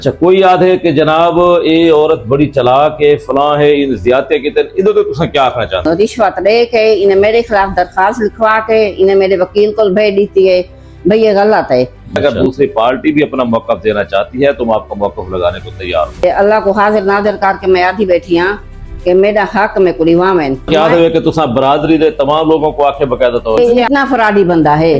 اچھا کوئی یاد ہے کہ جناب یہ عورت بڑی چلاک ہے فلاں ہے ان زیادتی کی ادھر تو تساں کیا آخنا چاہتے رشوت دے کے انہیں میرے خلاف درخواست لکھوا کے انہیں میرے وکیل کو بھیج دیتی ہے بھئی یہ غلط ہے۔ اگر دوسری پارٹی بھی اپنا موقف دینا چاہتی ہے تو ہم آپ کا موقف لگانے کو تیار ہوں۔ اللہ کو حاضر ناظر کر کے میں آدھی بیٹھی ہاں کہ میرا حق میں کوئی وامن یاد ہوئے کہ تساں برادری دے تمام لوگوں کو آخے باقاعدہ طور یہ اتنا فراڈی بندہ ہے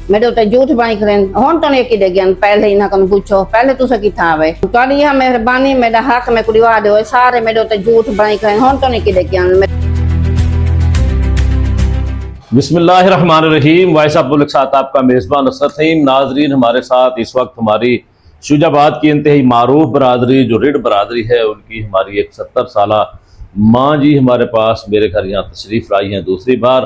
میرے اتنے جھوٹ بانی کریں ہون تو نہیں کی دے گیا پہلے انہاں کو پوچھو پہلے تو سکی تھا آوے تھوڑی یہ مہربانی میرا حق میں کوئی وا دے سارے میرے اتنے جھوٹ بانی کریں ہون تو نہیں کی دے گیا۔ بسم اللہ الرحمن الرحیم۔ وائس آف ملک ساتھ آپ کا میزبان نصرت حیم۔ ناظرین ہمارے ساتھ اس وقت ہماری شوج آباد کی انتہائی معروف برادری جو رڈ برادری ہے ان کی ہماری ایک 70 سالہ ماں جی ہمارے پاس میرے گھر یہاں تشریف لائی ہیں دوسری بار۔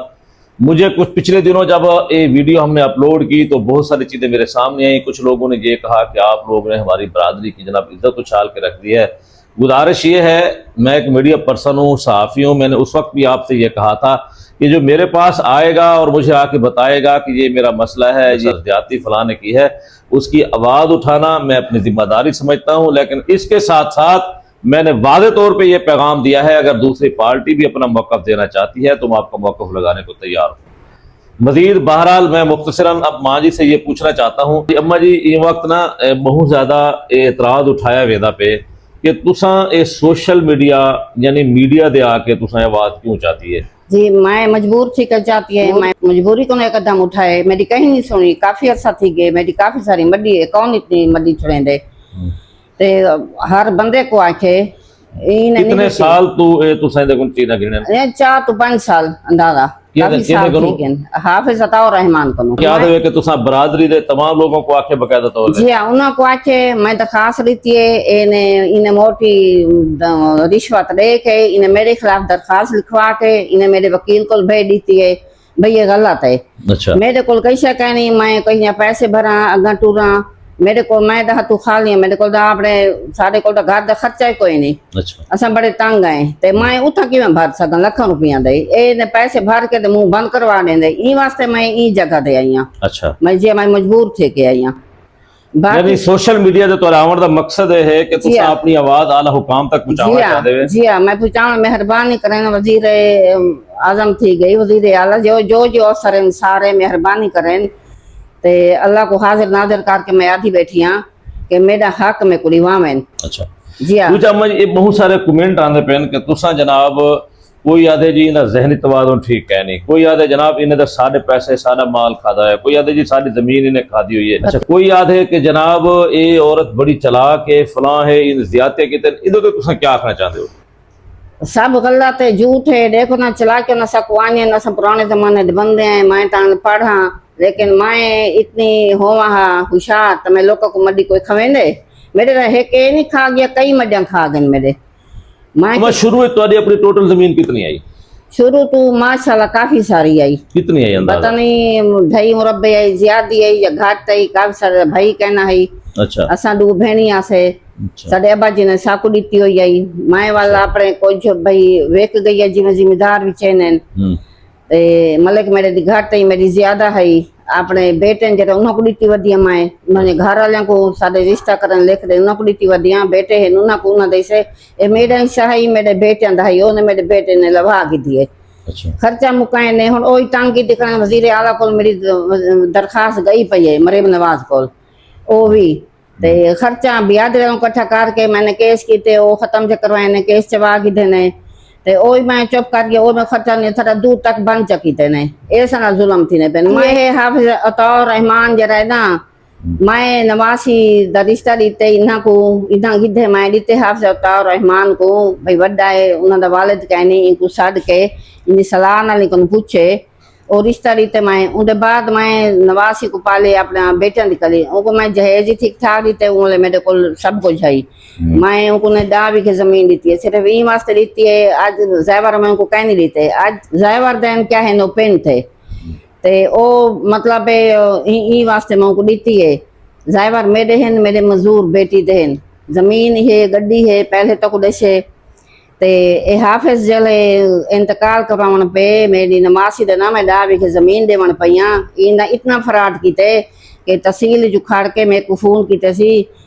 مجھے کچھ پچھلے دنوں جب یہ ویڈیو ہم نے اپلوڈ کی تو بہت ساری چیزیں میرے سامنے آئیں۔ کچھ لوگوں نے یہ کہا کہ آپ لوگ نے ہماری برادری کی جناب عزت اچھال کے رکھ دی ہے۔ گزارش یہ ہے، میں ایک میڈیا پرسن ہوں، صحافی ہوں، میں نے اس وقت بھی آپ سے یہ کہا تھا کہ جو میرے پاس آئے گا اور مجھے آ کے بتائے گا کہ یہ میرا مسئلہ ہے، یہ زیادتی فلاں نے کی ہے، اس کی آواز اٹھانا میں اپنی ذمہ داری سمجھتا ہوں۔ لیکن اس کے ساتھ ساتھ میں نے واضح طور پہ یہ پیغام دیا ہے اگر دوسری پارٹی بھی اپنا موقف دینا چاہتی ہے تو میں آپ کا موقف لگانے کو تیار ہوں۔ مزید بہرحال میں مختصراً اب ماں جی سے یہ پوچھنا چاہتا ہوں کہ اماں جی یہ وقت نا بہت زیادہ اعتراض اٹھایا ویدا پہ کہ تساں یہ سوشل میڈیا یعنی میڈیا دے آ کے تساں آواز کیوں چاہتی ہے؟ جی میں مجبور تھی کر جاتی ہے، میں مجبوری کو ایک قدم اٹھائے، میری کہیں نہیں سنی، کافی عرصہ تھی گئے، میری کافی ساری مڈی ہے، کون اتنی مڈی چھڑیں دے تے ہر بندے کو آکھے کتنے سال تو تساں دے کون چیزاں گنن 4 تو 5 سال اندازہ کافی سال تھی گئے۔ حافظ عطا الرحمان کو یاد ہوئے کہ تساں برادری دے تمام لوگوں کو آکھے باقاعدہ طور جی ہاں انہوں کو آکھے میں درخواست لیتی ہے انہیں موٹی رشوت دے کے انہیں میرے خلاف درخواست لکھوا کے انہیں میرے وکیل کو بھیج دیتی ہے بھئی یہ غلط ہے۔ اچھا میرے کو کئی شے کہنی میں کہیں پیسے بھراں اگاں ٹوراں میرے کو میں دا تو خالی ہیں میرے کو دا اپنے سارے کو گھر دا خرچہ ہی کوئی نہیں، اچھا اساں بڑے تنگ ہیں تے میں اتھا کیویں بھر سکاں لکھاں روپیاں دے اے پیسے بھر کے تے منہ بند کروا دیندے ای واسطے میں ای جگہ دے آئی ہاں۔ اچھا میں جی میں مجبور تھے کے آئی ہاں۔ یعنی سوشل میڈیا دے تو آمد دا مقصد ہے کہ تساں اپنی آواز اعلی حکام تک پہنچانا چاہتے ہیں؟ جی ہاں میں پہنچاؤں مہربانی کریں وزیر اعظم تھی گئی وزیر اعلیٰ جو سرن سارے مہربانی کریں تے اللہ کو حاضر ناظر کر کے میں آدھی بیٹھی ہاں کہ میرا حق میں کوئی وامن۔ اچھا جی ہاں دوجا میں یہ بہت سارے کمنٹ آندے پین کہ تساں جناب کوئی آدھے جی انہاں ذہنی توازن ٹھیک ہے نہیں، کوئی آدھے جناب انہیں دا سارے پیسے سارا مال کھادا ہے، کوئی آدھے جی ساری زمین انہیں کھادی ہوئی ہے۔ اچھا کوئی آدھے کہ جناب یہ عورت بڑی چلاک ہے فلاں ہے ان زیادتی کی ادھر تو تساں کیا آخنا چاہتے ہو؟ سب غلط ہے جھوٹ ہے، دیکھو نہ چلا کے نہ سکوانی نہ سب پرانے زمانے دے بندے ہیں، میں تان پڑھاں لیکن میں اتنی ہواں ہوشیار تو میں لوگوں کو مڈی کوئی کھویں دے میرے رہے کہ نہیں کھا گیا کئی مڈیاں کھا گئے میرے۔ میں شروع میں تہاڈی اپنی ٹوٹل زمین کتنی آئی؟ شروع تو ماشاءاللہ کافی ساری آئی، کتنی آئی اندازہ؟ پتہ نہیں 2.5 مربع آئی، زیادہ آئی یا گھٹ آئی، کافی سارے بھائی کہنا ہے۔ اچھا اساں دو بہنیاں سے ساڈے ابا جی نے ساکو دیتی ہوئی آئی، میں والا اپنے کچھ بھائی ویک گئی ہے جی ذمہ دار بھی چینن تے ملک میرے دی گھٹ ہے میری زیادہ ہے اپنے بیٹے جڑے انہاں کو دیتی ودیاں میں انہاں نے گھر والوں کو سارے رشتہ کرن لکھ دے انہاں کو دیتی ودیاں بیٹے ہیں انہاں کو انہاں دے سے اے میرا حصہ ہے میرے بیٹیاں دا ہے اونے میرے بیٹے نے لوا کی دیے خرچہ مکائے نے ہن اوہی تنگی دکھن وزیر اعلیٰ کول میری درخواست گئی پئی ہے مریم نواز کول او بھی تے خرچہ بیادروں اکٹھا کر کے میں نے کیس کیتے او ختم جو کروائے نے کیس چوا کی دینے تے اوہی میں چپ کر گیا او میں خرچہ نے تھڑا دور تک بن چکیتے نے ایسا نہ ظلم تھی نے پین میں حافظ عطا الرحمان جڑا ہے نا میں نواسی دا رشتہ دیتے انہاں کو انہاں گدھے میں دیتے حافظ عطا الرحمان کو بھئی وڈا ہے انہاں دا والد کہنے ان کو سڑ کے انہی صلاح نال کن پوچھے اور رشتہ دیتے میں ان دے بعد میں نواسی کو پالے اپنا بیٹیاں دی کلی ان کو میں جہیز ٹھیک ٹھاک دیتے انہوں میرے کو سب کچھ ہے میں ان کو نے 10 بیگھے زمین دیتی ہے صرف این واسطے دیتی ہے آج زیور میں ان کو کہیں نہیں دیتے آج زیور دین کیا ہے نو پین تھے تے او مطلب این واسطے میں ان کو دیتی ہے زیور میرے ہیں میرے مزدور بیٹی دہن زمین ہے گڈی ہے پہلے تک دیشے تے اے حافظ جلے انتقال کرواؤن پہ میری نماسی دے نام 10 بیگھے زمین دے ون پیاں اتنا فراڈ کیتے کہ تحصیل جو کھاڑ کے میں کو فون کیتے سی